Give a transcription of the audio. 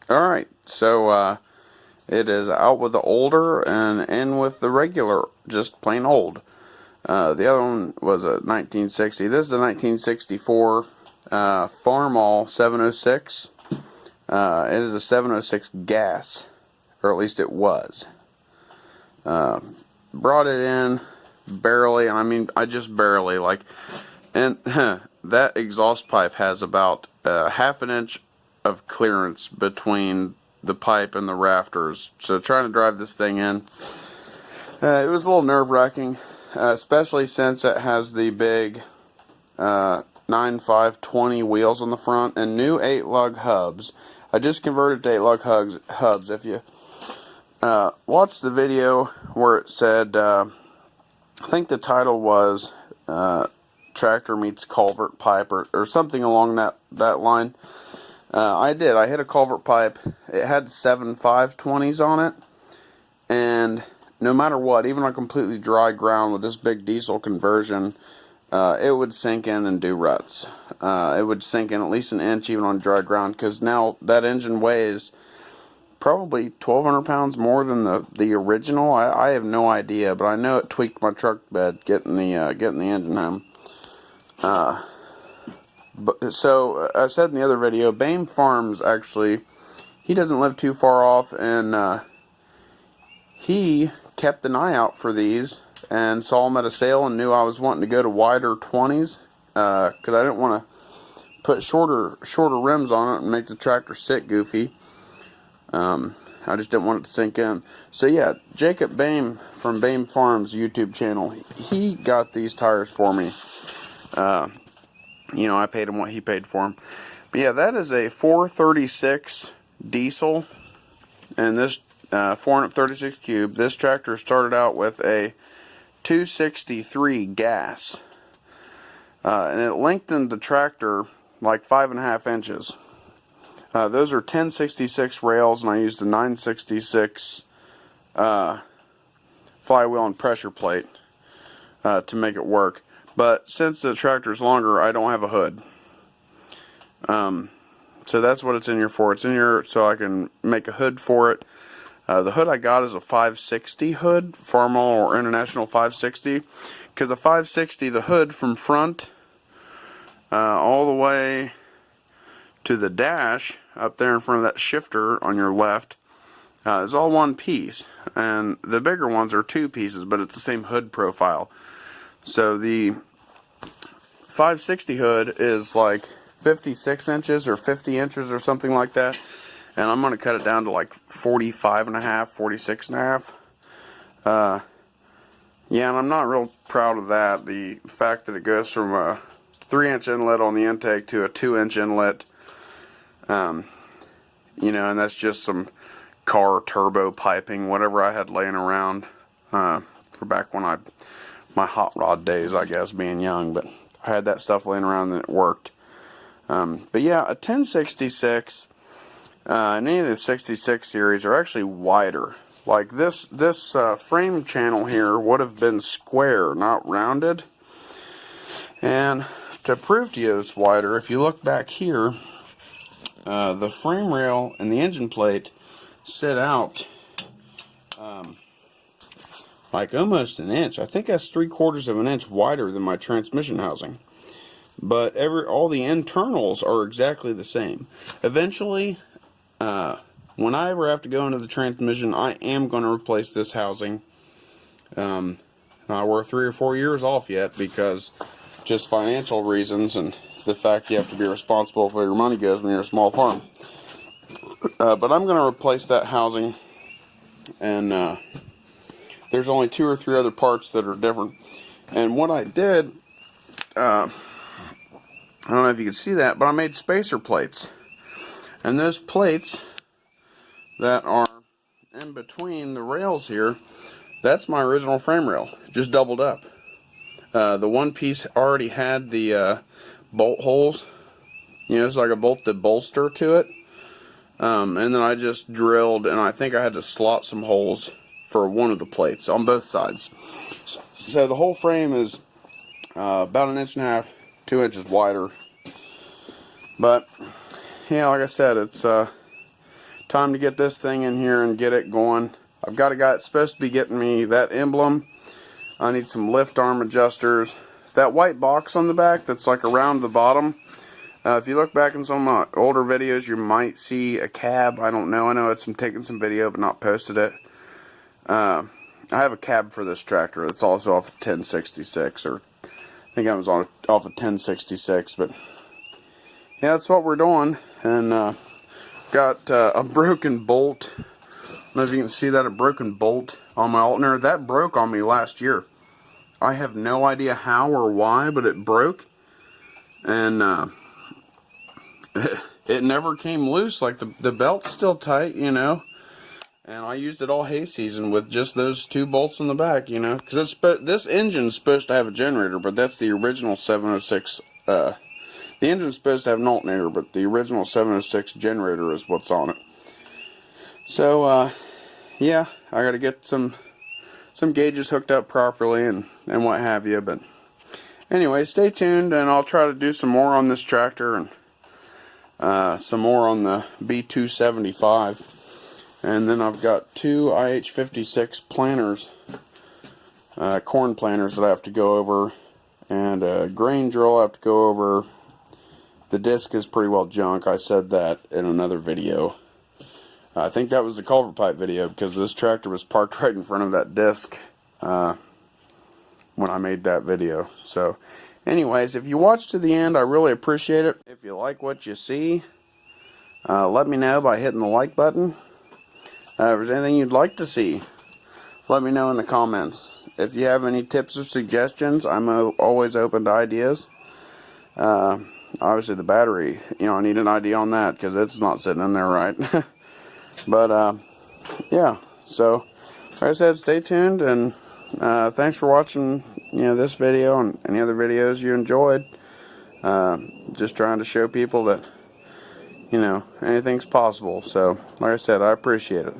Alright, so it is out with the older and in with the regular, just plain old. The other one was a 1960. This is a 1964 Farmall 706. It is a 706 gas, or at least it was. Brought it in barely, and I mean, I just barely, like, and that exhaust pipe has about half an inch of clearance between the pipe and the rafters. So trying to drive this thing in, it was a little nerve-wracking, especially since it has the big 9.5/20 wheels on the front and new 8-lug hubs. I just converted to 8-lug hubs. If you watch the video where it said, I think the title was Tractor Meets Culvert Pipe or something along that line. I did. I hit a culvert pipe. It had 7.5/20s on it, and no matter what, even on completely dry ground with this big diesel conversion, it would sink in and do ruts. It would sink in at least an inch even on dry ground, because now that engine weighs probably 1,200 pounds more than the original. I have no idea, but I know it tweaked my truck bed getting the engine home. But so I said in the other video, Bame Farms, actually, he doesn't live too far off, and he kept an eye out for these and saw them at a sale and knew I was wanting to go to wider 20s, because I didn't want to put shorter rims on it and make the tractor sit goofy. I just didn't want it to sink in. So yeah, Jacob Bame from Bame Farms YouTube channel, he got these tires for me. You know, I paid him what he paid for them. But yeah, that is a 436 diesel, and this 436 cube. This tractor started out with a 263 gas, and it lengthened the tractor like 5.5 inches. Those are 1066 rails, and I used a 966 flywheel and pressure plate to make it work. But since the tractor's longer, I don't have a hood. So that's what it's in here for. It's in here so I can make a hood for it. The hood I got is a 560 hood, Farmall or International 560. Because the 560, the hood from front all the way to the dash up there in front of that shifter on your left is all one piece. And the bigger ones are two pieces, but it's the same hood profile. So the 560 hood is like 56 inches or 50 inches or something like that. And I'm going to cut it down to like 45.5, 46.5. Yeah, and I'm not real proud of that. The fact that it goes from a 3-inch inlet on the intake to a 2-inch inlet. You know, and that's just some car turbo piping, whatever I had laying around for back when my hot rod days, I guess, being young. But I had that stuff laying around and it worked. But yeah, a 1066 and any of the 66 series are actually wider. Like this frame channel here would have been square, not rounded. And to prove to you it's wider, if you look back here, the frame rail and the engine plate sit out like almost an inch. I think that's 3/4 of an inch wider than my transmission housing. But all the internals are exactly the same. Eventually, when I ever have to go into the transmission, I am going to replace this housing. We're 3 or 4 years off yet because just financial reasons and the fact you have to be responsible for where your money goes when you're a small farm. But I'm going to replace that housing, and there's only 2 or 3 other parts that are different. And what I did, I don't know if you can see that, but I made spacer plates. And those plates that are in between the rails here, that's my original frame rail, just doubled up. The one piece already had the bolt holes. You know, it's like a bolted bolster to it. And then I just drilled, and I think I had to slot some holes for one of the plates on both sides. So the whole frame is about 1.5 inches, 2 inches wider. But yeah, like I said, it's time to get this thing in here and get it going. I've got a guy that's supposed to be getting me that emblem. I need some lift arm adjusters. That white box on the back that's like around the bottom. If you look back in some of my older videos, you might see a cab. I don't know. I know I'm taking some video but not posted it. I have a cab for this tractor. It's also off of 1066, or I think I was off of 1066. But yeah, that's what we're doing. And got a broken bolt. I don't know if you can see that, a broken bolt on my alternator. That broke on me last year. I have no idea how or why, but it broke. And it never came loose. Like the belt's still tight, you know. And I used it all hay season with just those 2 bolts in the back, you know. Because this engine's supposed to have a generator, but that's the original 706. The engine's supposed to have an alternator, but the original 706 generator is what's on it. So, yeah, I got to get some gauges hooked up properly and what have you. But anyway, stay tuned, and I'll try to do some more on this tractor and some more on the B275. And then I've got 2 IH56 planters, corn planters that I have to go over, and a grain drill I have to go over. The disc is pretty well junk. I said that in another video. I think that was the culvert pipe video, because this tractor was parked right in front of that disc when I made that video. So anyways, if you watch to the end, I really appreciate it. If you like what you see, let me know by hitting the like button. If there's anything you'd like to see, let me know in the comments. If you have any tips or suggestions, I'm always open to ideas. Obviously the battery, you know, I need an idea on that, because it's not sitting in there right. But yeah, so like I said, stay tuned, and thanks for watching, you know, this video and any other videos you enjoyed. Just trying to show people that, you know, anything's possible. So like I said, I appreciate it.